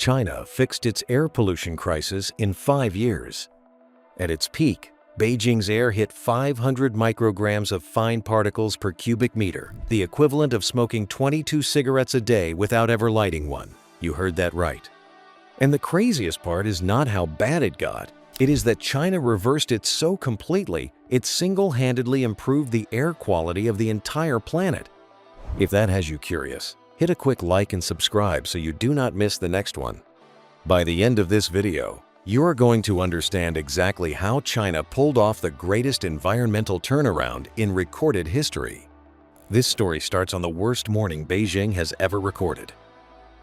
China fixed its air pollution crisis in 5 years. At its peak, Beijing's air hit 500 micrograms of fine particles per cubic meter, the equivalent of smoking 22 cigarettes a day without ever lighting one. You heard that right. And the craziest part is not how bad it got. It is that China reversed it so completely, it single-handedly improved the air quality of the entire planet. If that has you curious, hit a quick like and subscribe so you do not miss the next one. By the end of this video, you are going to understand exactly how China pulled off the greatest environmental turnaround in recorded history. This story starts on the worst morning Beijing has ever recorded.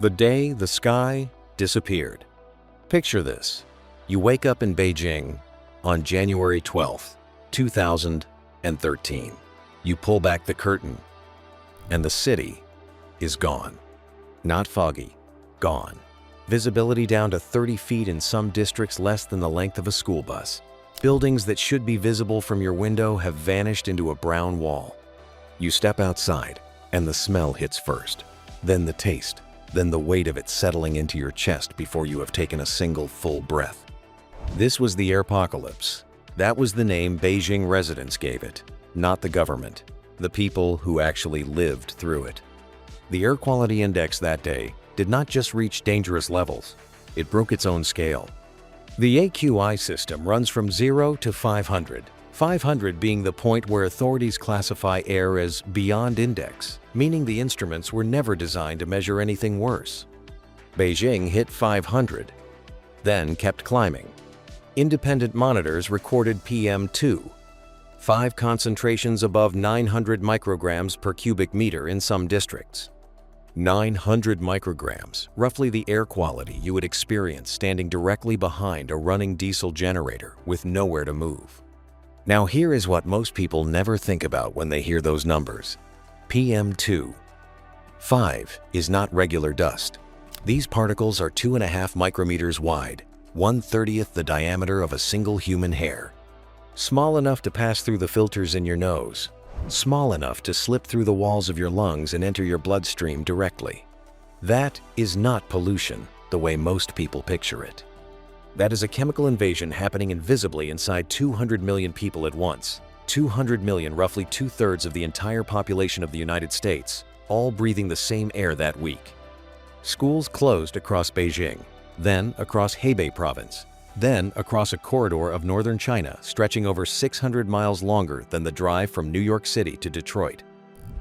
The day the sky disappeared. Picture this. You wake up in Beijing on January 12th, 2013. You pull back the curtain, and the city is gone. Not foggy, gone. Visibility down to 30 feet in some districts, less than the length of a school bus. Buildings that should be visible from your window have vanished into a brown wall. You step outside, and the smell hits first, then the taste, then the weight of it settling into your chest before you have taken a single full breath. This was the Airpocalypse. That was the name Beijing residents gave it, not the government, the people who actually lived through it. The air quality index that day did not just reach dangerous levels, it broke its own scale. The AQI system runs from 0 to 500, 500 being the point where authorities classify air as beyond index, meaning the instruments were never designed to measure anything worse. Beijing hit 500, then kept climbing. Independent monitors recorded PM2, 5 concentrations above 900 micrograms per cubic meter in some districts. 900 micrograms, roughly the air quality you would experience standing directly behind a running diesel generator with nowhere to move. Now here is what most people never think about when they hear those numbers. PM2. 5 is not regular dust. These particles are 2.5 micrometers wide, 1/30th the diameter of a single human hair. Small enough to pass through the filters in your nose. Small enough to slip through the walls of your lungs and enter your bloodstream directly. That is not pollution, the way most people picture it. That is a chemical invasion happening invisibly inside 200 million people at once. 200 million, roughly 2/3 of the entire population of the United States, all breathing the same air that week. Schools closed across Beijing, then across Hebei province, then across a corridor of northern China stretching over 600 miles longer than the drive from New York City to Detroit.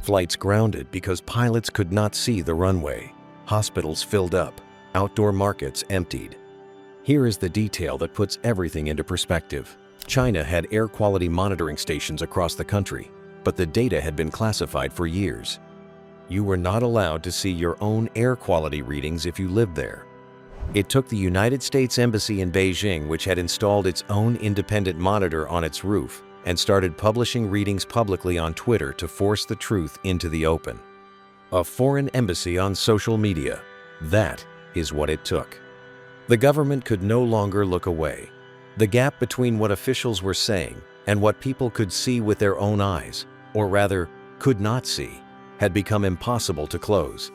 Flights grounded because pilots could not see the runway. Hospitals filled up, outdoor markets emptied. Here is the detail that puts everything into perspective. China had air quality monitoring stations across the country, but the data had been classified for years. You were not allowed to see your own air quality readings if you lived there. It took the United States Embassy in Beijing, which had installed its own independent monitor on its roof, and started publishing readings publicly on Twitter to force the truth into the open. A foreign embassy on social media. That is what it took. The government could no longer look away. The gap between what officials were saying and what people could see with their own eyes, or rather, could not see, had become impossible to close.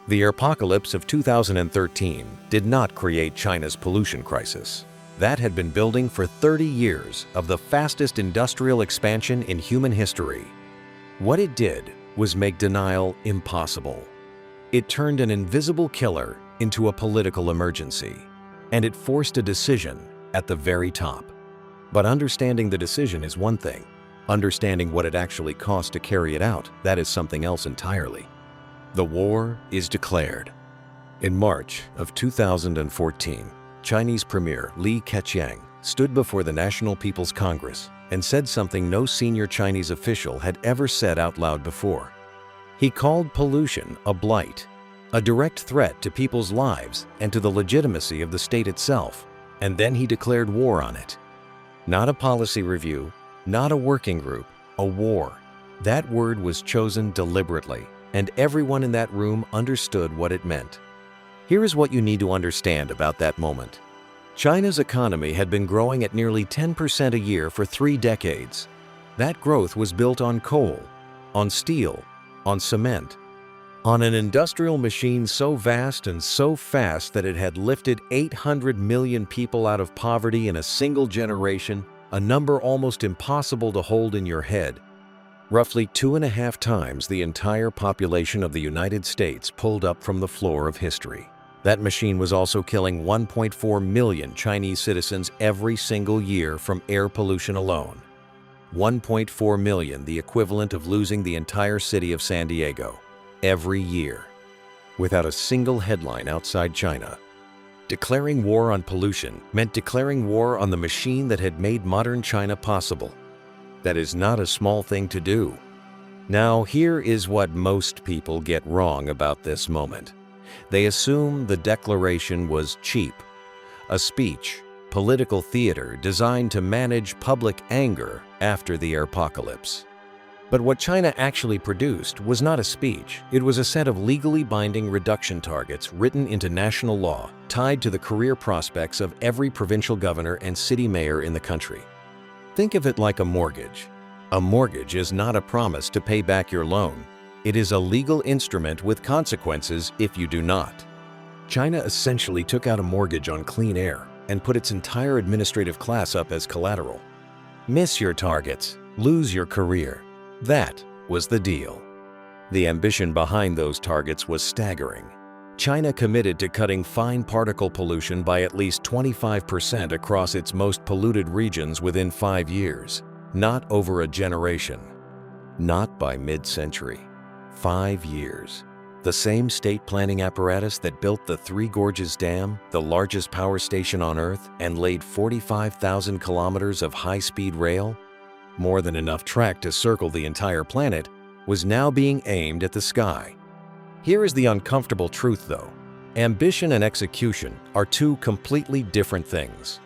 The Airpocalypse of 2013 did not create China's pollution crisis. That had been building for 30 years of the fastest industrial expansion in human history. What it did was make denial impossible. It turned an invisible killer into a political emergency, and it forced a decision at the very top. But understanding the decision is one thing. Understanding what it actually cost to carry it out, that is something else entirely. The war is declared. In March of 2014, Chinese Premier Li Keqiang stood before the National People's Congress and said something no senior Chinese official had ever said out loud before. He called pollution a blight, a direct threat to people's lives and to the legitimacy of the state itself, and then he declared war on it. Not a policy review, not a working group, a war. That word was chosen deliberately, and everyone in that room understood what it meant. Here is what you need to understand about that moment. China's economy had been growing at nearly 10% a year for 3 decades. That growth was built on coal, on steel, on cement. On an industrial machine so vast and so fast that it had lifted 800 million people out of poverty in a single generation, a number almost impossible to hold in your head. Roughly 2.5 times the entire population of the United States pulled up from the floor of history. That machine was also killing 1.4 million Chinese citizens every single year from air pollution alone. 1.4 million, the equivalent of losing the entire city of San Diego, every year, without a single headline outside China. Declaring war on pollution meant declaring war on the machine that had made modern China possible. That is not a small thing to do. Now, here is what most people get wrong about this moment. They assume the declaration was cheap, a speech, political theater designed to manage public anger after the airpocalypse. But what China actually produced was not a speech. It was a set of legally binding reduction targets written into national law, tied to the career prospects of every provincial governor and city mayor in the country. Think of it like a mortgage. A mortgage is not a promise to pay back your loan. It is a legal instrument with consequences if you do not. China essentially took out a mortgage on clean air and put its entire administrative class up as collateral. Miss your targets, lose your career. That was the deal. The ambition behind those targets was staggering. China committed to cutting fine particle pollution by at least 25% across its most polluted regions within 5 years, not over a generation. Not by mid-century. 5 years. The same state planning apparatus that built the Three Gorges Dam, the largest power station on Earth, and laid 45,000 kilometers of high-speed rail, more than enough track to circle the entire planet, was now being aimed at the sky. Here is the uncomfortable truth, though. Ambition and execution are two completely different things.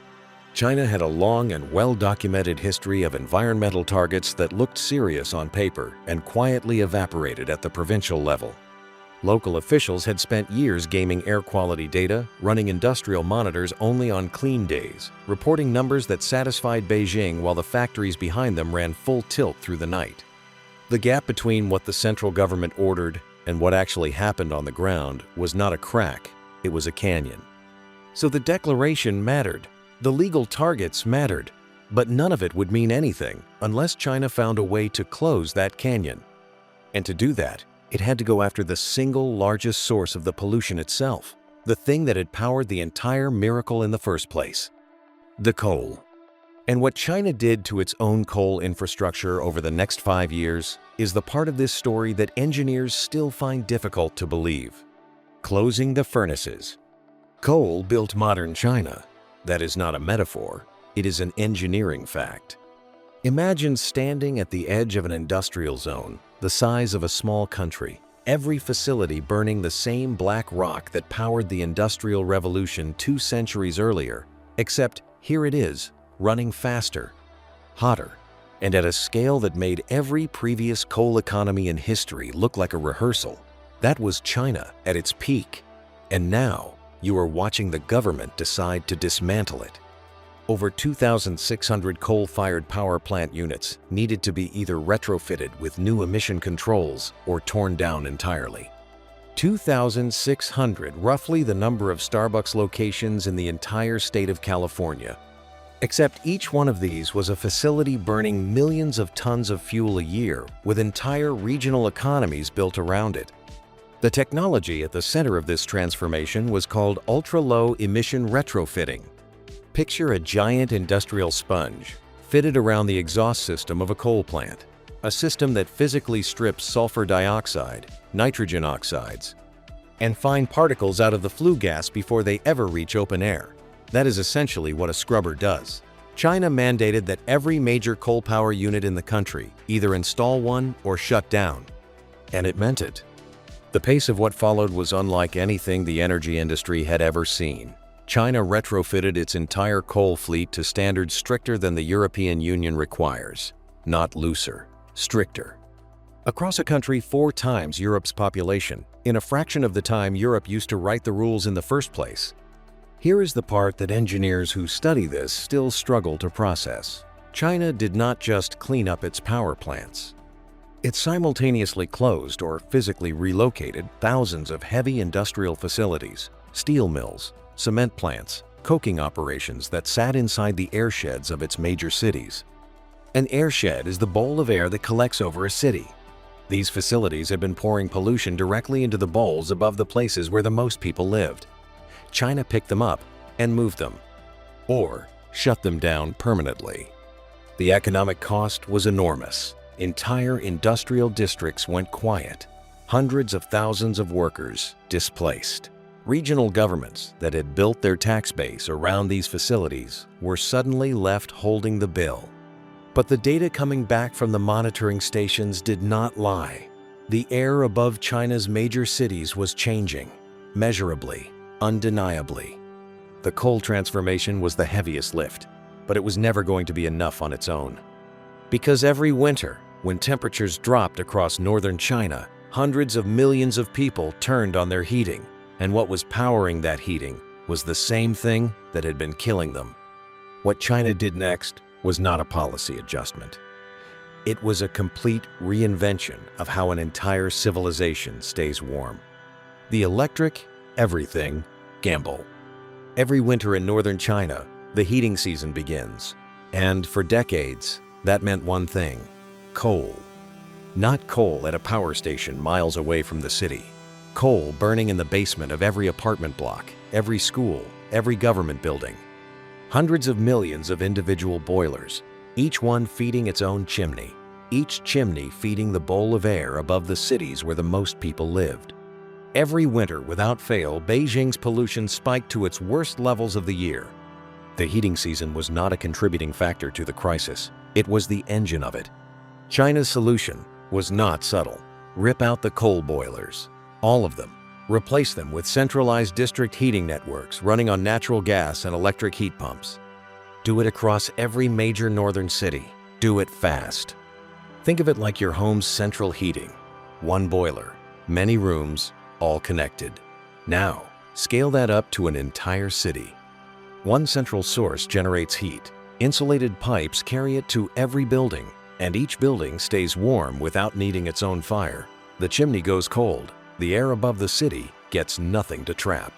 China had a long and well-documented history of environmental targets that looked serious on paper and quietly evaporated at the provincial level. Local officials had spent years gaming air quality data, running industrial monitors only on clean days, reporting numbers that satisfied Beijing while the factories behind them ran full tilt through the night. The gap between what the central government ordered and what actually happened on the ground was not a crack, it was a canyon. So the declaration mattered, the legal targets mattered, but none of it would mean anything unless China found a way to close that canyon. And to do that, it had to go after the single largest source of the pollution itself, the thing that had powered the entire miracle in the first place: the coal. And what China did to its own coal infrastructure over the next 5 years is the part of this story that engineers still find difficult to believe. Closing the furnaces. Coal built modern China. That is not a metaphor, it is an engineering fact. Imagine standing at the edge of an industrial zone, the size of a small country, every facility burning the same black rock that powered the Industrial Revolution 2 centuries earlier, except here it is, running faster, hotter, and at a scale that made every previous coal economy in history look like a rehearsal. That was China at its peak. And now, you are watching the government decide to dismantle it. Over 2,600 coal-fired power plant units needed to be either retrofitted with new emission controls or torn down entirely. 2,600, roughly the number of Starbucks locations in the entire state of California. Except each one of these was a facility burning millions of tons of fuel a year, with entire regional economies built around it. The technology at the center of this transformation was called ultra-low emission retrofitting. Picture a giant industrial sponge fitted around the exhaust system of a coal plant, a system that physically strips sulfur dioxide, nitrogen oxides, and fine particles out of the flue gas before they ever reach open air. That is essentially what a scrubber does. China mandated that every major coal power unit in the country either install one or shut down. And it meant it. The pace of what followed was unlike anything the energy industry had ever seen. China retrofitted its entire coal fleet to standards stricter than the European Union requires. Not looser, stricter. Across a country 4 times Europe's population, in a fraction of the time Europe used to write the rules in the first place. Here is the part that engineers who study this still struggle to process. China did not just clean up its power plants. It simultaneously closed or physically relocated thousands of heavy industrial facilities, steel mills, cement plants, coking operations that sat inside the airsheds of its major cities. An airshed is the bowl of air that collects over a city. These facilities had been pouring pollution directly into the bowls above the places where the most people lived. China picked them up and moved them, or shut them down permanently. The economic cost was enormous. Entire industrial districts went quiet. Hundreds of thousands of workers displaced. Regional governments that had built their tax base around these facilities were suddenly left holding the bill. But the data coming back from the monitoring stations did not lie. The air above China's major cities was changing, measurably, undeniably. The coal transformation was the heaviest lift, but it was never going to be enough on its own. Because every winter, when temperatures dropped across northern China, hundreds of millions of people turned on their heating, and what was powering that heating was the same thing that had been killing them. What China did next was not a policy adjustment. It was a complete reinvention of how an entire civilization stays warm. The electric, everything, gamble. Every winter in northern China, the heating season begins. And for decades, that meant one thing: coal. Not coal at a power station miles away from the city. Coal burning in the basement of every apartment block, every school, every government building. Hundreds of millions of individual boilers, each one feeding its own chimney, each chimney feeding the bowl of air above the cities where the most people lived. Every winter, without fail, Beijing's pollution spiked to its worst levels of the year. The heating season was not a contributing factor to the crisis. It was the engine of it. China's solution was not subtle. Rip out the coal boilers, all of them. Replace them with centralized district heating networks running on natural gas and electric heat pumps. Do it across every major northern city. Do it fast. Think of it like your home's central heating. One boiler, many rooms, all connected. Now, scale that up to an entire city. One central source generates heat. Insulated pipes carry it to every building, and each building stays warm without needing its own fire. The chimney goes cold. The air above the city gets nothing to trap.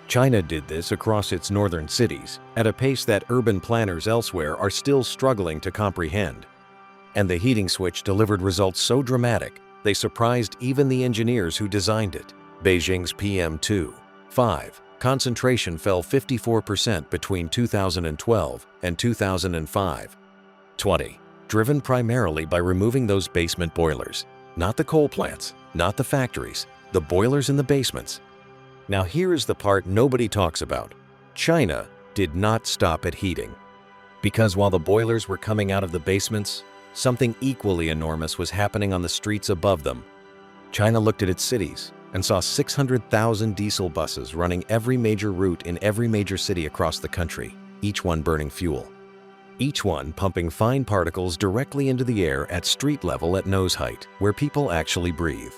China did this across its northern cities at a pace that urban planners elsewhere are still struggling to comprehend. And the heating switch delivered results so dramatic, they surprised even the engineers who designed it. Beijing's PM2.5 concentration fell 54% between 2012 and 2005. 20. Driven primarily by removing those basement boilers. Not the coal plants, not the factories, the boilers in the basements. Now here is the part nobody talks about. China did not stop at heating. Because while the boilers were coming out of the basements, something equally enormous was happening on the streets above them. China looked at its cities and saw 600,000 diesel buses running every major route in every major city across the country, each one burning fuel. Each one pumping fine particles directly into the air at street level at nose height, where people actually breathe.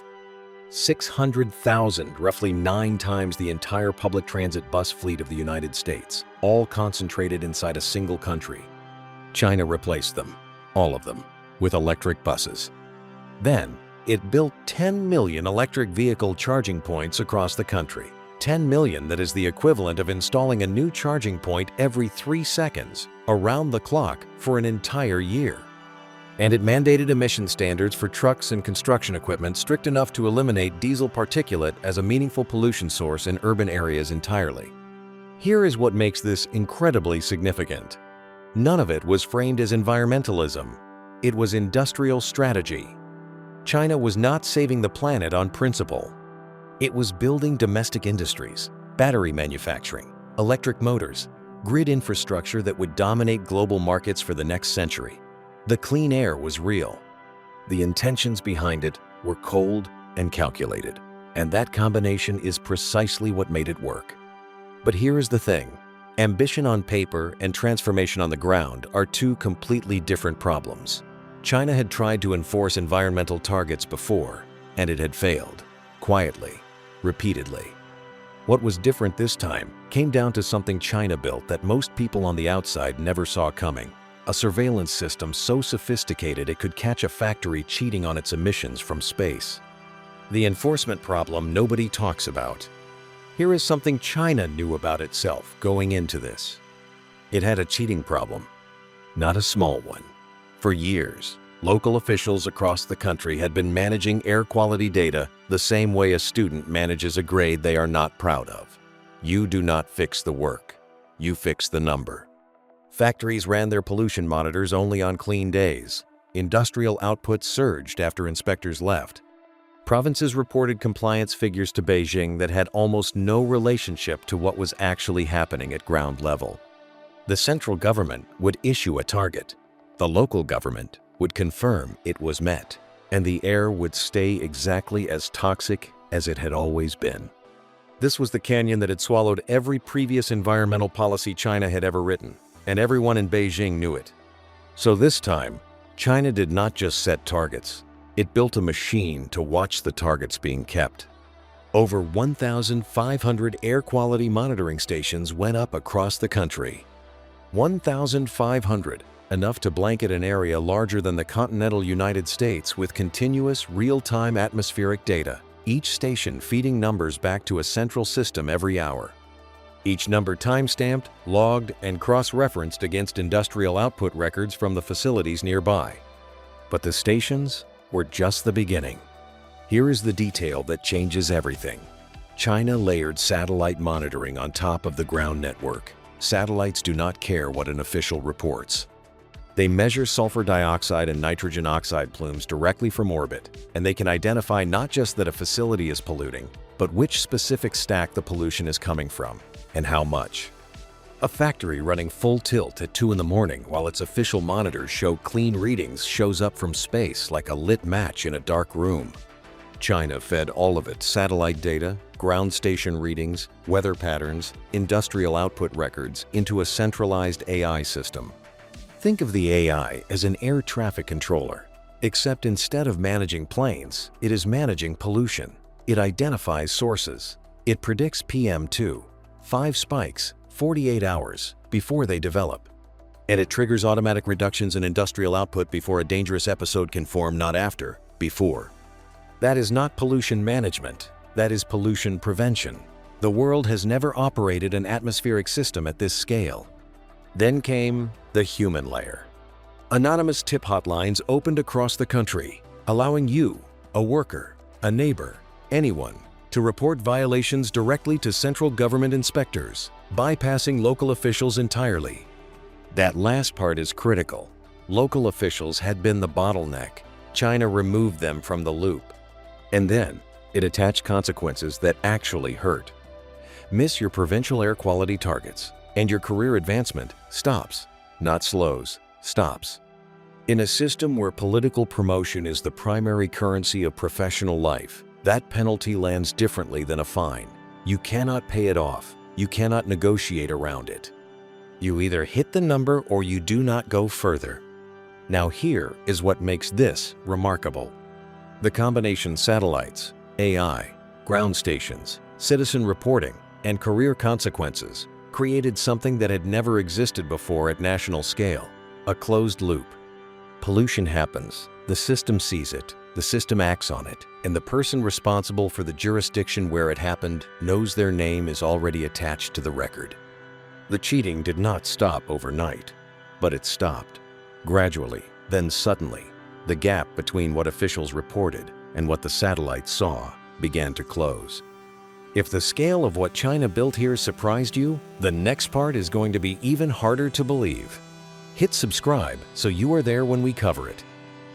600,000, roughly 9 times the entire public transit bus fleet of the United States, all concentrated inside a single country. China replaced them, all of them, with electric buses. Then, it built 10 million electric vehicle charging points across the country. 10 million that is the equivalent of installing a new charging point every 3 seconds, around the clock, for an entire year. And it mandated emission standards for trucks and construction equipment strict enough to eliminate diesel particulate as a meaningful pollution source in urban areas entirely. Here is what makes this incredibly significant. None of it was framed as environmentalism. It was industrial strategy. China was not saving the planet on principle. It was building domestic industries, battery manufacturing, electric motors, grid infrastructure that would dominate global markets for the next century. The clean air was real. The intentions behind it were cold and calculated, and that combination is precisely what made it work. But here is the thing. Ambition on paper and transformation on the ground are two completely different problems. China had tried to enforce environmental targets before, and it had failed, quietly, repeatedly. What was different this time came down to something China built that most people on the outside never saw coming: a surveillance system so sophisticated it could catch a factory cheating on its emissions from space. The enforcement problem nobody talks about. Here is something China knew about itself going into this. It had a cheating problem, not a small one. For years, local officials across the country had been managing air quality data the same way a student manages a grade they are not proud of. You do not fix the work, you fix the number. Factories ran their pollution monitors only on clean days. Industrial output surged after inspectors left. Provinces reported compliance figures to Beijing that had almost no relationship to what was actually happening at ground level. The central government would issue a target. The local government would confirm it was met, and the air would stay exactly as toxic as it had always been. This was the canyon that had swallowed every previous environmental policy China had ever written, and everyone in Beijing knew it. So this time, China did not just set targets. It built a machine to watch the targets being kept. Over 1,500 air quality monitoring stations went up across the country. 1,500, enough to blanket an area larger than the continental United States with continuous real-time atmospheric data, each station feeding numbers back to a central system every hour. Each number time-stamped, logged, and cross-referenced against industrial output records from the facilities nearby. But the stations were just the beginning. Here is the detail that changes everything. China layered satellite monitoring on top of the ground network. Satellites do not care what an official reports. They measure sulfur dioxide and nitrogen oxide plumes directly from orbit, and they can identify not just that a facility is polluting, but which specific stack the pollution is coming from, and how much. A factory running full tilt at 2 in the morning while its official monitors show clean readings shows up from space like a lit match in a dark room. China fed all of its satellite data, ground station readings, weather patterns, industrial output records into a centralized AI system. Think of the AI as an air traffic controller, except instead of managing planes, it is managing pollution. It identifies sources. It predicts PM2, 5 spikes, 48 hours before they develop. And it triggers automatic reductions in industrial output before a dangerous episode can form, not after, before. That is not pollution management, that is pollution prevention. The world has never operated an atmospheric system at this scale. Then came the human layer. Anonymous tip hotlines opened across the country, allowing you, a worker, a neighbor, anyone, to report violations directly to central government inspectors, bypassing local officials entirely. That last part is critical. Local officials had been the bottleneck. China removed them from the loop. And then, it attached consequences that actually hurt. Miss your provincial air quality targets, and your career advancement stops, not slows, stops. In a system where political promotion is the primary currency of professional life, that penalty lands differently than a fine. You cannot pay it off. You cannot negotiate around it. You either hit the number or you do not go further. Now here is what makes this remarkable. The combination satellites, AI, ground stations, citizen reporting, and career consequences created something that had never existed before at national scale, a closed loop. Pollution happens, the system sees it, the system acts on it, and the person responsible for the jurisdiction where it happened knows their name is already attached to the record. The cheating did not stop overnight, but it stopped. Gradually, then suddenly, the gap between what officials reported and what the satellites saw began to close. If the scale of what China built here surprised you, the next part is going to be even harder to believe. Hit subscribe so you are there when we cover it.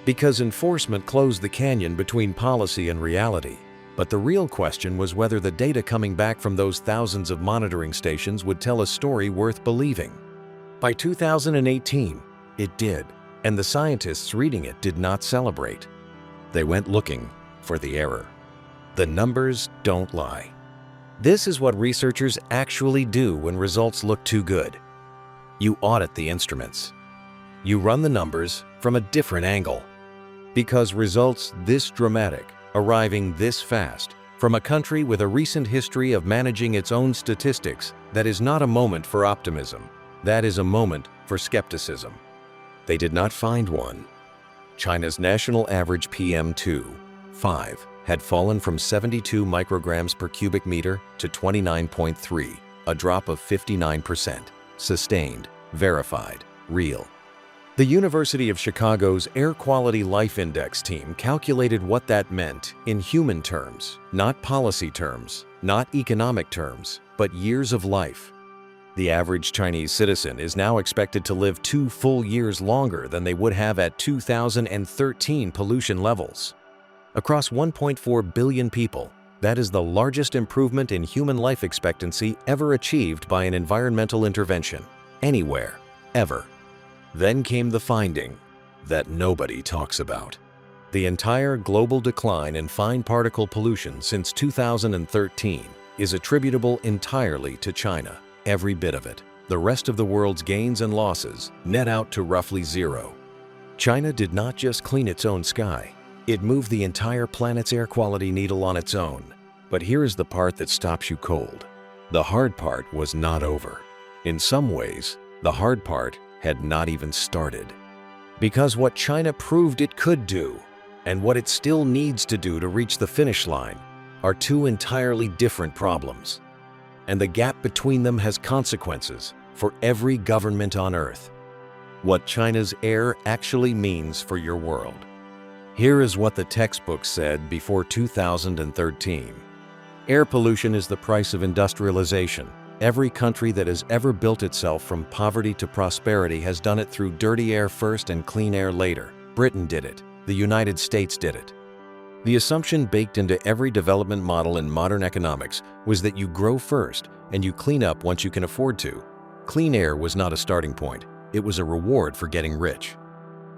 Because enforcement closed the canyon between policy and reality. But the real question was whether the data coming back from those thousands of monitoring stations would tell a story worth believing. By 2018, it did, and the scientists reading it did not celebrate. They went looking for the error. The numbers don't lie. This is what researchers actually do when results look too good. You audit the instruments. You run the numbers from a different angle. Because results this dramatic, arriving this fast, from a country with a recent history of managing its own statistics, that is not a moment for optimism. That is a moment for skepticism. They did not find one. China's national average PM2.5 had fallen from 72 micrograms per cubic meter to 29.3, a drop of 59%. Sustained, verified, real. The University of Chicago's Air Quality Life Index team calculated what that meant in human terms, not policy terms, not economic terms, but years of life. The average Chinese citizen is now expected to live 2 full years longer than they would have at 2013 pollution levels. Across 1.4 billion people, that is the largest improvement in human life expectancy ever achieved by an environmental intervention, anywhere, ever. Then came the finding that nobody talks about. The entire global decline in fine particle pollution since 2013 is attributable entirely to China, every bit of it. The rest of the world's gains and losses net out to roughly zero. China did not just clean its own sky, it moved the entire planet's air quality needle on its own. But here is the part that stops you cold. The hard part was not over. In some ways, the hard part had not even started. Because what China proved it could do, and what it still needs to do to reach the finish line, are two entirely different problems. And the gap between them has consequences for every government on Earth. What China's air actually means for your world. Here is what the textbook said before 2013. Air pollution is the price of industrialization. Every country that has ever built itself from poverty to prosperity has done it through dirty air first and clean air later. Britain did it. The United States did it. The assumption baked into every development model in modern economics was that you grow first and you clean up once you can afford to. Clean air was not a starting point. It was a reward for getting rich.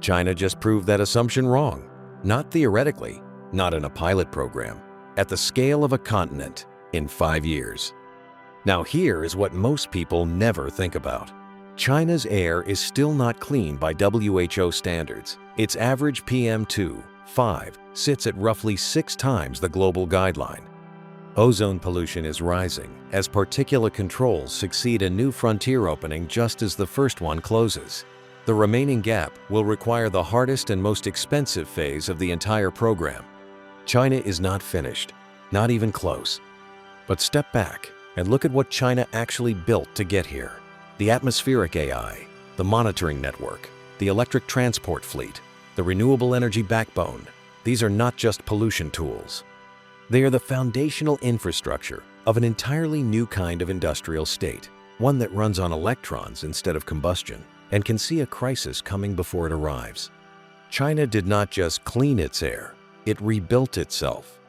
China just proved that assumption wrong. Not theoretically, not in a pilot program, at the scale of a continent in 5 years. Now here is what most people never think about. China's air is still not clean by WHO standards. Its average PM2.5 sits at roughly 6 times the global guideline. Ozone pollution is rising as particulate controls succeed a new frontier opening just as the first one closes. The remaining gap will require the hardest and most expensive phase of the entire program. China is not finished, not even close. But step back and look at what China actually built to get here. The atmospheric AI, the monitoring network, the electric transport fleet, the renewable energy backbone. These are not just pollution tools. They are the foundational infrastructure of an entirely new kind of industrial state, one that runs on electrons instead of combustion and can see a crisis coming before it arrives. China did not just clean its air, it rebuilt itself.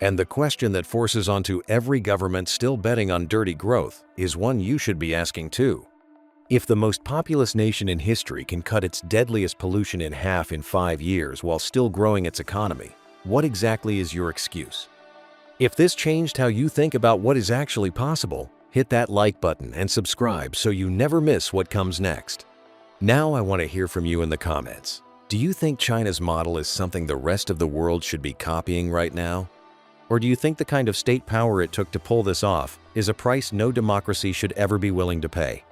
And the question that forces onto every government still betting on dirty growth is one you should be asking too. If the most populous nation in history can cut its deadliest pollution in half in 5 years while still growing its economy, what exactly is your excuse? If this changed how you think about what is actually possible, hit that like button and subscribe so you never miss what comes next. Now I want to hear from you in the comments. Do you think China's model is something the rest of the world should be copying right now? Or do you think the kind of state power it took to pull this off is a price no democracy should ever be willing to pay?